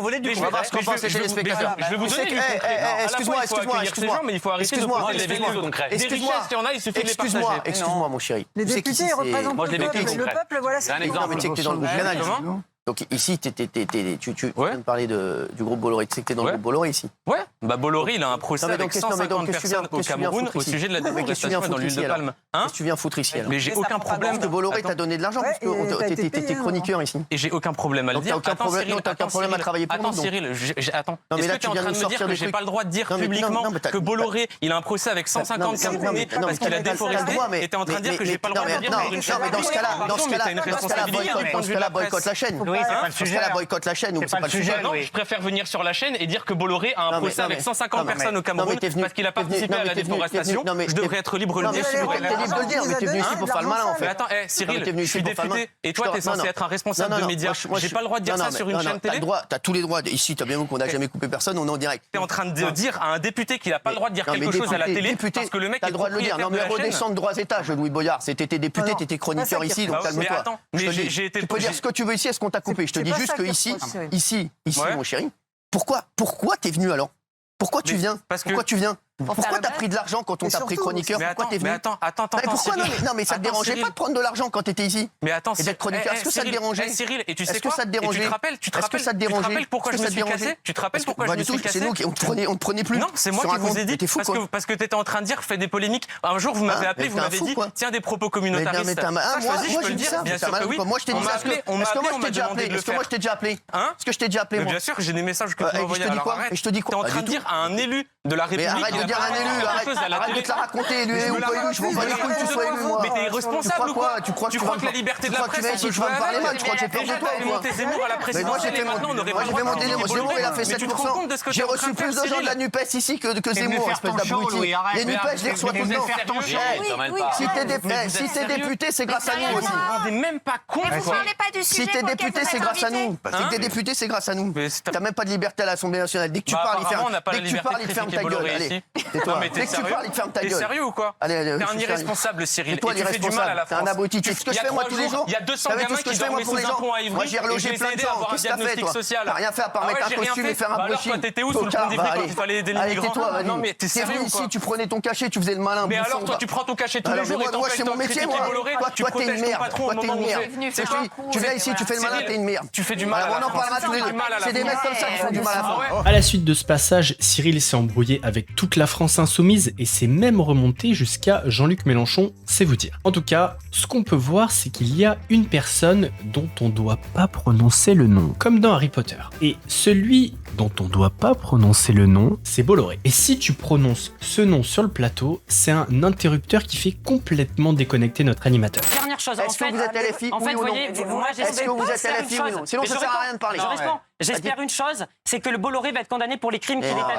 voulez du concret? Je vais vous donner du concret. Excuse-moi, mais il faut arrêter de poser des concrets. Des richesses, il y en a, il suffit de les partager. Excuse-moi, mon chéri. Les députés représentent le peuple, voilà. C'est un exemple. Tu sais que t'es dans le groupe Canal. Donc ici, tu viens de parler du groupe Bolloré. Tu sais que tu es dans le groupe Bolloré ici. Ouais, bah Bolloré, il a un procès avec 150 personnes au Cameroun au sujet de la déforestation dans l'huile de palme. Qu'est-ce que tu viens foutre ici alors? Mais j'ai aucun problème. Parce que Bolloré t'a donné de l'argent, parce que t'étais chroniqueur ici. Et j'ai aucun problème à le dire. T'as aucun problème à travailler pour nous. Attends Cyril, attends. Est-ce que tu es en train de me dire que j'ai pas le droit de dire publiquement que Bolloré, il a un procès avec 150 Camerounais parce qu'il a déforesté? Et t'es en train de dire que j'ai pas le droit de dire? Non, mais dans ce cas-là, boycotte la chaîne. Oui, c'est pas le sujet. Boycotte la chaîne ou c'est pas le sujet? Non, je préfère venir sur la chaîne et dire que Bolloré a un procès avec 150 personnes au Cameroun parce qu'il a participé à la déforestation. Je devrais être libre de le dire. T'es libre de le dire, mais t'es venu ici pour faire le malin en fait. Mais attends, Cyril, je suis député et toi t'es censé être un responsable de médias. J'ai pas le droit de dire ça sur une chaîne télé. T'as tous les droits. Ici, t'as bien vu qu'on n'a jamais coupé personne, on est en direct. T'es en train de dire à un député qu'il a pas le droit de dire quelque chose à la télé parce que le mec a le droit de le dire. Non mais redescendre droits étages, Louis Boyard. T'étais député, t'étais chroniqueur ici, donc calme-toi. Tu peux dire ce que tu veux ici, est-ce qu'on t'a coupé? Je te dis juste que ici, mon chéri, pourquoi t'es venu alors? Pourquoi tu viens? Pourquoi tu viens? Pourquoi t'as pris de l'argent quand on t'a pris chroniqueur? Pourquoi t'es venu? Mais attends. Pourquoi non mais ça te dérangeait pas de prendre de l'argent quand t'étais ici? Mais attends, et d'être chroniqueur, est-ce que ça te dérangeait? Cyril, et tu sais quoi? Est-ce que ça te dérangeait? Tu te rappelles pourquoi je me suis cassé? Tu te rappelles pourquoi je me suis cassé? C'est nous qui on te prenait plus. Non, c'est moi qui vous ai dit parce que t'étais en train de dire fais des polémiques. Un jour vous m'avez appelé, vous m'avez dit tiens des propos communautaristes. Moi je peux le dire, bien sûr que oui. Moi je t'ai dit ça. Est-ce que moi je t'ai déjà appelé? Est-ce que moi je t'ai déjà appelé? Est-ce que je t'ai déjà appelé? Bien sûr, j'ai des messages que tu m'as envoyés. Je te dis quoi? T'es en train de dire à un élu de la République. Arrête de dire un élu, arrête de te la raconter, élu ou pas élu, je m'en bats les couilles que tu sois élu, moi. Mais t'es irresponsable ou quoi? Tu crois que la liberté de la presse, tu vas me parler mal, tu crois que j'ai peur de toi ou quoi? Zemmour à la présidentielle, moi j'ai fait monter Zemmour, il a fait 7%. J'ai reçu plus de gens de la NUPES ici que Zemmour, espèce d'abruti. Les NUPES, je les reçois tout le temps. Si t'es député, c'est grâce à nous aussi. On n'est même pas con. Mais vous parlez pas du sujet. Si t'es député, c'est grâce à nous. Si t'es député, c'est grâce à nous. T'as même pas de liberté à l'Assemblée nationale. Dès que tu parles, il ferme ta gueule. Allez, tais-toi. Dès que tu parles, il ferme ta gueule. T'es sérieux ou quoi? T'es un irresponsable, Cyril. Toi, tu fais du mal à la France. T'es un abruti. Tu sais ce que je fais moi tous les jours? Il y a 200 gamins qui dormaient sous un pont à Ivry. Moi, j'ai relogé plein de gens. Qu'est-ce que t'as fait, toi? T'as rien fait à part mettre un costume et faire un brushing. Alors, t'étais où sur le pont d'Ivry quand il fallait aider les migrants? tais-toi, Non, mais t'es sérieux ou quoi? Ici, tu prenais ton cachet, tu faisais le malin. Mais alors, toi, tu prends ton cachet tous les jours et moi, c'est mon métier, moi. Toi, t'es une merde. Toi, t'es une merde. Tu viens ici, tu fais le malin, t'es une merde. Tu fais du mal à la France. On en parlera tous les deux. C'est des mecs comme ça qui font du mal à la France. À la suite de ce passage, Cyril s'est embrouillé avec toute la France insoumise et s'est même remonté jusqu'à Jean-Luc Mélenchon, c'est vous dire. En tout cas, ce qu'on peut voir, c'est qu'il y a une personne dont on doit pas prononcer le nom, comme dans Harry Potter. Et celui dont on doit pas prononcer le nom, c'est Bolloré. Et si tu prononces ce nom sur le plateau, c'est un interrupteur qui fait complètement déconnecter notre animateur. Dernière chose, est-ce que vous êtes LFI oui ou non? Est-ce que vous êtes LFI ou non? Sinon, ça sert à rien de parler. J'espère une chose, c'est que le Bolloré va être condamné pour les crimes qu'il est accusé.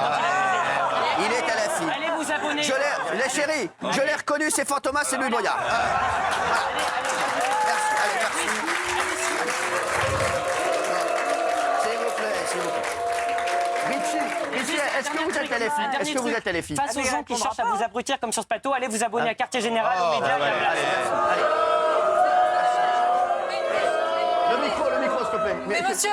Il est LFI. Allez vous abonner. Les chéris, je l'ai reconnu, c'est Fantomas, c'est Louis Boyard. Est-ce que vous êtes LFI? Est-ce que vous êtes LFI? Face aux gens qui cherchent à vous abrutir comme sur ce plateau, allez vous abonner à Quartier Général, aux médias, il y a Le micro, s'il te plaît. Mais monsieur,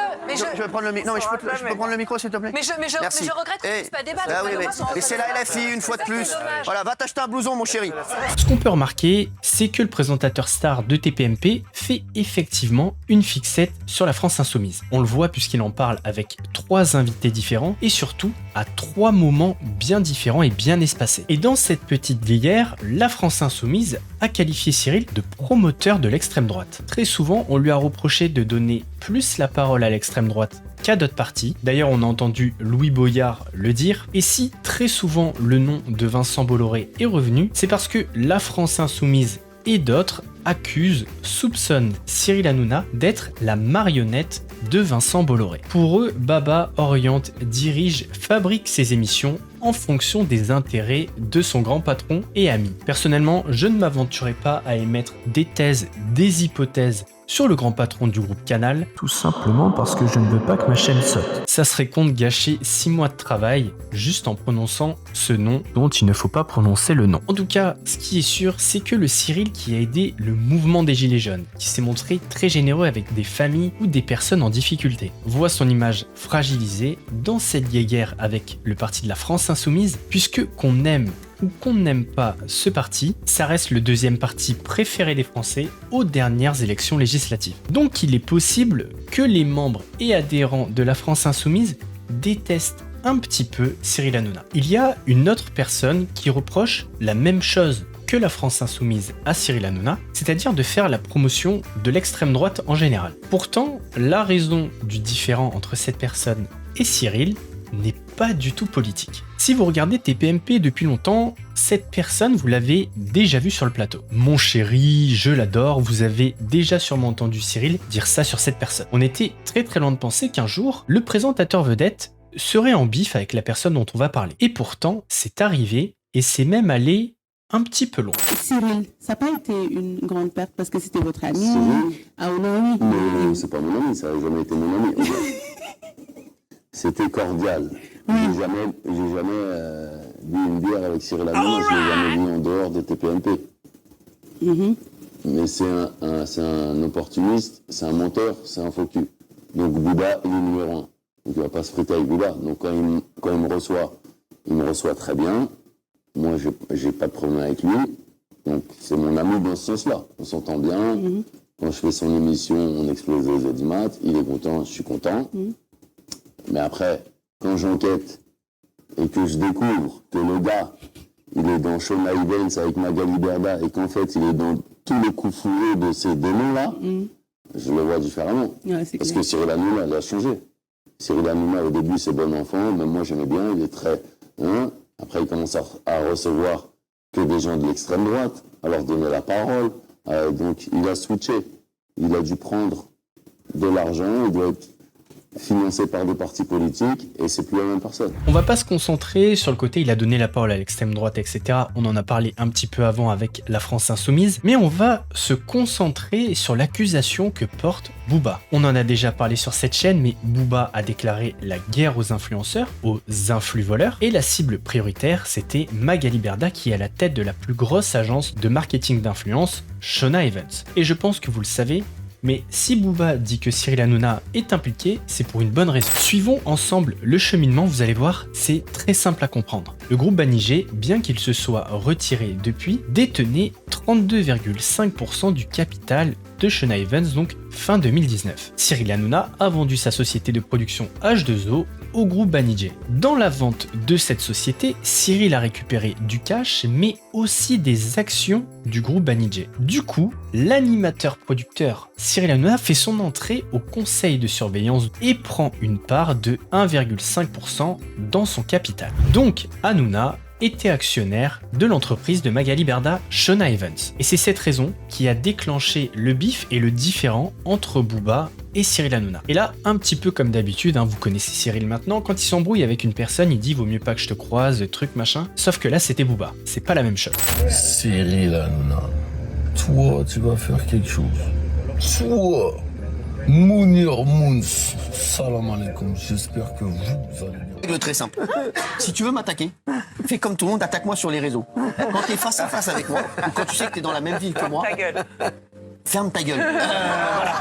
je vais prendre le micro. Non, mais je peux prendre le micro, s'il te plaît? Mais je regrette qu'on ne puisse pas débattre. Et c'est la LFI, une fois de plus. Voilà, va t'acheter un blouson, mon chéri. Ce qu'on peut remarquer, c'est que le présentateur star de TPMP fait effectivement une fixette sur la France insoumise. On le voit puisqu'il en parle avec 3 invités différents et surtout à 3 moments bien différents et bien espacés. Et dans cette petite guéguerre, la France insoumise a qualifié Cyril de promoteur de l'extrême droite. Très souvent, on lui a reproché de donner plus la parole à l'extrême droite qu'à d'autres partis. D'ailleurs, on a entendu Louis Boyard le dire. Et si très souvent le nom de Vincent Bolloré est revenu, c'est parce que la France insoumise et d'autres accusent, soupçonnent Cyril Hanouna d'être la marionnette de Vincent Bolloré. Pour eux, Baba oriente, dirige, fabrique ses émissions en fonction des intérêts de son grand patron et ami. Personnellement, je ne m'aventurerai pas à émettre des thèses, des hypothèses sur le grand patron du groupe Canal, tout simplement parce que je ne veux pas que ma chaîne saute. Ça serait con de gâcher 6 mois de travail juste en prononçant ce nom dont il ne faut pas prononcer le nom. En tout cas, ce qui est sûr, c'est que le Cyril qui a aidé le mouvement des Gilets jaunes, qui s'est montré très généreux avec des familles ou des personnes en difficulté, voit son image fragilisée dans cette guéguerre avec le parti de la France insoumise, puisque qu'on aime ou qu'on n'aime pas ce parti, ça reste le deuxième parti préféré des Français aux dernières élections législatives. Donc il est possible que les membres et adhérents de la France insoumise détestent un petit peu Cyril Hanouna. Il y a une autre personne qui reproche la même chose que la France insoumise à Cyril Hanouna, c'est-à-dire de faire la promotion de l'extrême droite en général. Pourtant, la raison du différend entre cette personne et Cyril n'est pas du tout politique. Si vous regardez TPMP depuis longtemps, cette personne, vous l'avez déjà vue sur le plateau. Mon chéri, je l'adore, vous avez déjà sûrement entendu Cyril dire ça sur cette personne. On était très loin de penser qu'un jour, le présentateur vedette serait en bif avec la personne dont on va parler. Et pourtant, c'est arrivé, et c'est même allé un petit peu loin. Cyril, ça n'a pas été une grande perte parce que c'était votre ami. Ah, oui. Mais c'est pas mon ami, ça n'a jamais été mon ami. C'était cordial. J'ai jamais bu une bière avec Cyril Hanouna, je ne l'ai jamais vu en dehors de TPMP. Mais c'est un opportuniste, c'est un menteur, c'est un faux cul. Donc Bouddha, il est numéro 1. Donc il ne va pas se friter avec Bouddha. Donc quand il me reçoit très bien. Moi, j'ai pas de problème avec lui. Donc c'est mon ami dans ce sens-là. On s'entend bien. Quand je fais son émission, on explose les audimat. Il est content, je suis content. Mais après, quand j'enquête et que je découvre que le gars, il est dans Shona Evans avec Magali Berda et qu'en fait, il est dans tous les coups fourrés de ces démons-là, je le vois différemment. Ouais, parce que Cyril Hanouna, il a changé. Cyril Hanouna, au début, c'est bon enfant. Même moi, j'aimais bien. Il est très... Après, il commence à recevoir que des gens de l'extrême droite, à leur donner la parole. Donc, il a switché. Il a dû prendre de l'argent, il doit être financé par des partis politiques, et c'est plus la même personne. On va pas se concentrer sur le côté il a donné la parole à l'extrême droite, etc. On en a parlé un petit peu avant avec la France Insoumise, mais on va se concentrer sur l'accusation que porte Booba. On en a déjà parlé sur cette chaîne, mais Booba a déclaré la guerre aux influenceurs, aux influvoleurs, et la cible prioritaire, c'était Magali Berda, qui est à la tête de la plus grosse agence de marketing d'influence, Shona Evans. Et je pense que vous le savez, mais si Booba dit que Cyril Hanouna est impliqué, c'est pour une bonne raison. Suivons ensemble le cheminement, vous allez voir, c'est très simple à comprendre. Le groupe Banijé, bien qu'il se soit retiré depuis, détenait 32,5% du capital de Shona Evans, donc fin 2019. Cyril Hanouna a vendu sa société de production H2O au groupe Banijé. Dans la vente de cette société, Cyril a récupéré du cash, mais aussi des actions du groupe Banijé. Du coup, l'animateur-producteur Cyril Hanouna fait son entrée au conseil de surveillance et prend une part de 1,5% dans son capital. Donc, Hanouna était actionnaire de l'entreprise de Magali Berda, Shona Evans. Et c'est cette raison qui a déclenché le bif et le différend entre Booba et Cyril Hanouna. Et là, un petit peu comme d'habitude, vous connaissez Cyril maintenant, quand il s'embrouille avec une personne, il dit vaut mieux pas que je te croise, truc machin. Sauf que là, c'était Booba. C'est pas la même chose. Cyril Hanouna, toi, tu vas faire quelque chose. Toi, Mounir Mouns, salam alaikum, j'espère que vous allez bien. Règle très simple. Si tu veux m'attaquer, fais comme tout le monde, attaque-moi sur les réseaux. Quand t'es face à face avec moi, ou quand tu sais que t'es dans la même ville que moi, ferme ta gueule. Voilà.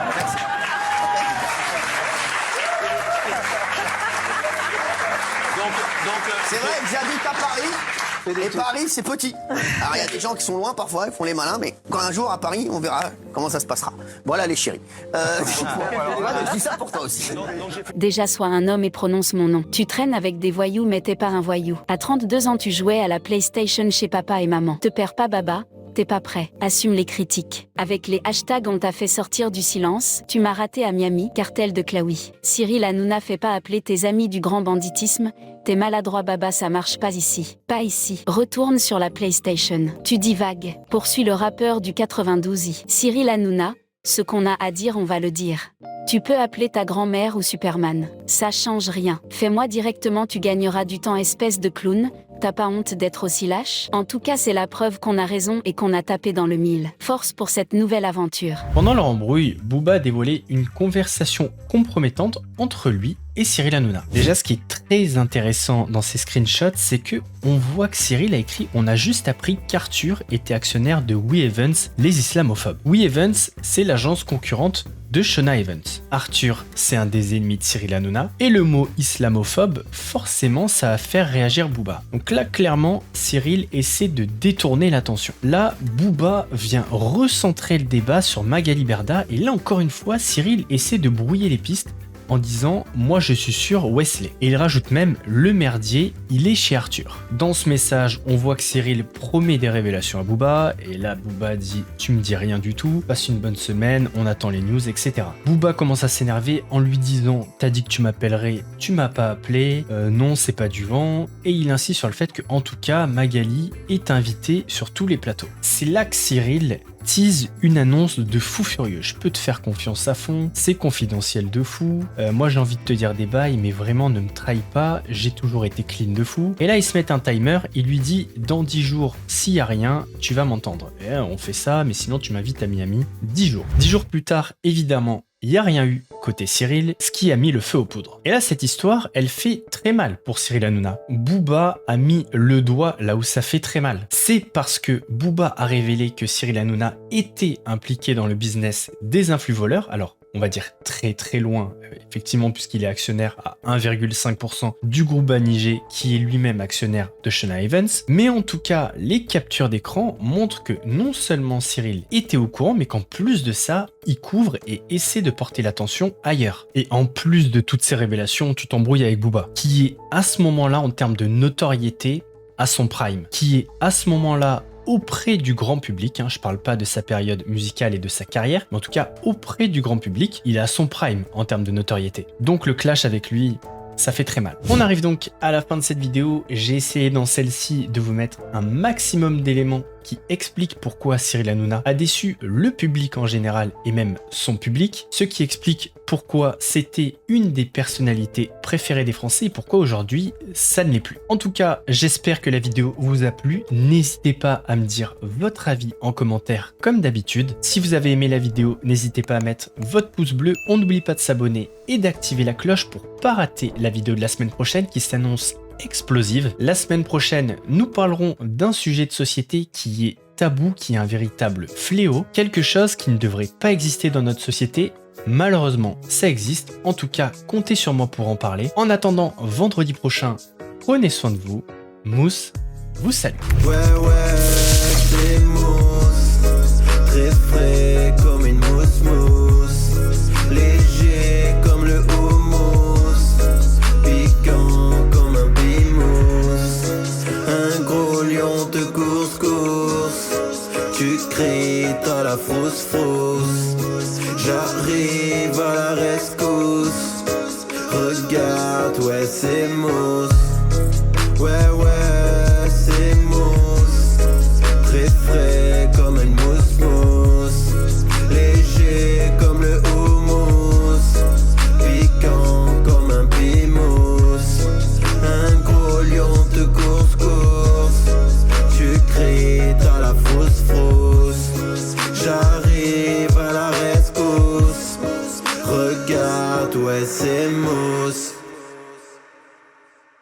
C'est vrai que j'habite à Paris. Et Paris, c'est petit. Alors, il y a des gens qui sont loin parfois, ils font les malins, mais quand un jour à Paris, on verra comment ça se passera. Voilà les chéris. Je dis ça pour toi aussi. Déjà, sois un homme et prononce mon nom. Tu traînes avec des voyous, mais t'es pas un voyou. À 32 ans, tu jouais à la PlayStation chez papa et maman. Te perds pas, baba. T'es pas prêt, assume les critiques. Avec les hashtags on t'a fait sortir du silence, tu m'as raté à Miami, cartel de Klaoui. Cyril Hanouna fait pas appeler tes amis du grand banditisme, t'es maladroit baba, ça marche pas ici. Pas ici. Retourne sur la PlayStation. Tu divagues, poursuit le rappeur du 92i. Cyril Hanouna, ce qu'on a à dire on va le dire. Tu peux appeler ta grand-mère ou Superman. Ça change rien. Fais-moi directement, tu gagneras du temps, espèce de clown. T'as pas honte d'être aussi lâche? En tout cas, c'est la preuve qu'on a raison et qu'on a tapé dans le mille. Force pour cette nouvelle aventure. Pendant leur embrouille, Booba a dévoilé une conversation compromettante entre lui et Cyril Hanouna. Déjà, ce qui est très intéressant dans ces screenshots, c'est que on voit que Cyril a écrit « On a juste appris qu'Arthur était actionnaire de We Evans, les islamophobes ». We Evans, c'est l'agence concurrente de Shona Evans. Arthur, c'est un des ennemis de Cyril Hanouna, et le mot islamophobe, forcément, ça va faire réagir Booba. Donc là, clairement, Cyril essaie de détourner l'attention. Là, Booba vient recentrer le débat sur Magali Berda, et là, encore une fois, Cyril essaie de brouiller les pistes en disant « Moi je suis sur Wesley ». Et il rajoute même « Le merdier, il est chez Arthur ». Dans ce message, on voit que Cyril promet des révélations à Booba, et là Booba dit « Tu me dis rien du tout, passe une bonne semaine, on attend les news, etc. » Booba commence à s'énerver en lui disant « T'as dit que tu m'appellerais, tu m'as pas appelé, non c'est pas du vent », et il insiste sur le fait que en tout cas Magali est invitée sur tous les plateaux. C'est là que Cyril tease une annonce de fou furieux. Je peux te faire confiance à fond, c'est confidentiel de fou, moi j'ai envie de te dire des bails, mais vraiment ne me trahis pas, j'ai toujours été clean de fou. Et là il se met un timer, il lui dit dans 10 jours, s'il y a rien, tu vas m'entendre. Et on fait ça, mais sinon tu m'invites à Miami. 10 jours. 10 jours plus tard, évidemment, il n'y a rien eu côté Cyril, ce qui a mis le feu aux poudres. Et là, cette histoire, elle fait très mal pour Cyril Hanouna. Booba a mis le doigt là où ça fait très mal. C'est parce que Booba a révélé que Cyril Hanouna était impliqué dans le business des influvoleurs. Alors, on va dire très très loin, effectivement, puisqu'il est actionnaire à 1,5% du groupe Banijé, qui est lui-même actionnaire de Shona Evans. Mais en tout cas, les captures d'écran montrent que non seulement Cyril était au courant, mais qu'en plus de ça, il couvre et essaie de porter l'attention ailleurs. Et en plus de toutes ces révélations, tu t'embrouilles avec Booba, qui est à ce moment-là, en termes de notoriété, à son prime, qui est à ce moment-là auprès du grand public, je parle pas de sa période musicale et de sa carrière, mais en tout cas auprès du grand public, il est à son prime en termes de notoriété. Donc le clash avec lui, ça fait très mal. On arrive donc à la fin de cette vidéo. J'ai essayé dans celle-ci de vous mettre un maximum d'éléments qui expliquent pourquoi Cyril Hanouna a déçu le public en général et même son public, ce qui explique pourquoi c'était une des personnalités préférées des Français et pourquoi aujourd'hui ça ne l'est plus. En tout cas, j'espère que la vidéo vous a plu. N'hésitez pas à me dire votre avis en commentaire comme d'habitude. Si vous avez aimé la vidéo, n'hésitez pas à mettre votre pouce bleu. On n'oublie pas de s'abonner et d'activer la cloche pour pas rater la vidéo de la semaine prochaine qui s'annonce explosive. La semaine prochaine, nous parlerons d'un sujet de société qui est tabou, qui est un véritable fléau, quelque chose qui ne devrait pas exister dans notre société. Malheureusement, ça existe. En tout cas, comptez sur moi pour en parler. En attendant vendredi prochain, prenez soin de vous. Mousse vous salue. Ouais, c'est mousse, très frais comme une mousse, léger comme le houmous, piquant comme un bimousse, un gros lion te course, tu cries, t'as la fausse, j'arrive à la rescousse, regarde, ouais c'est mousse, ouais.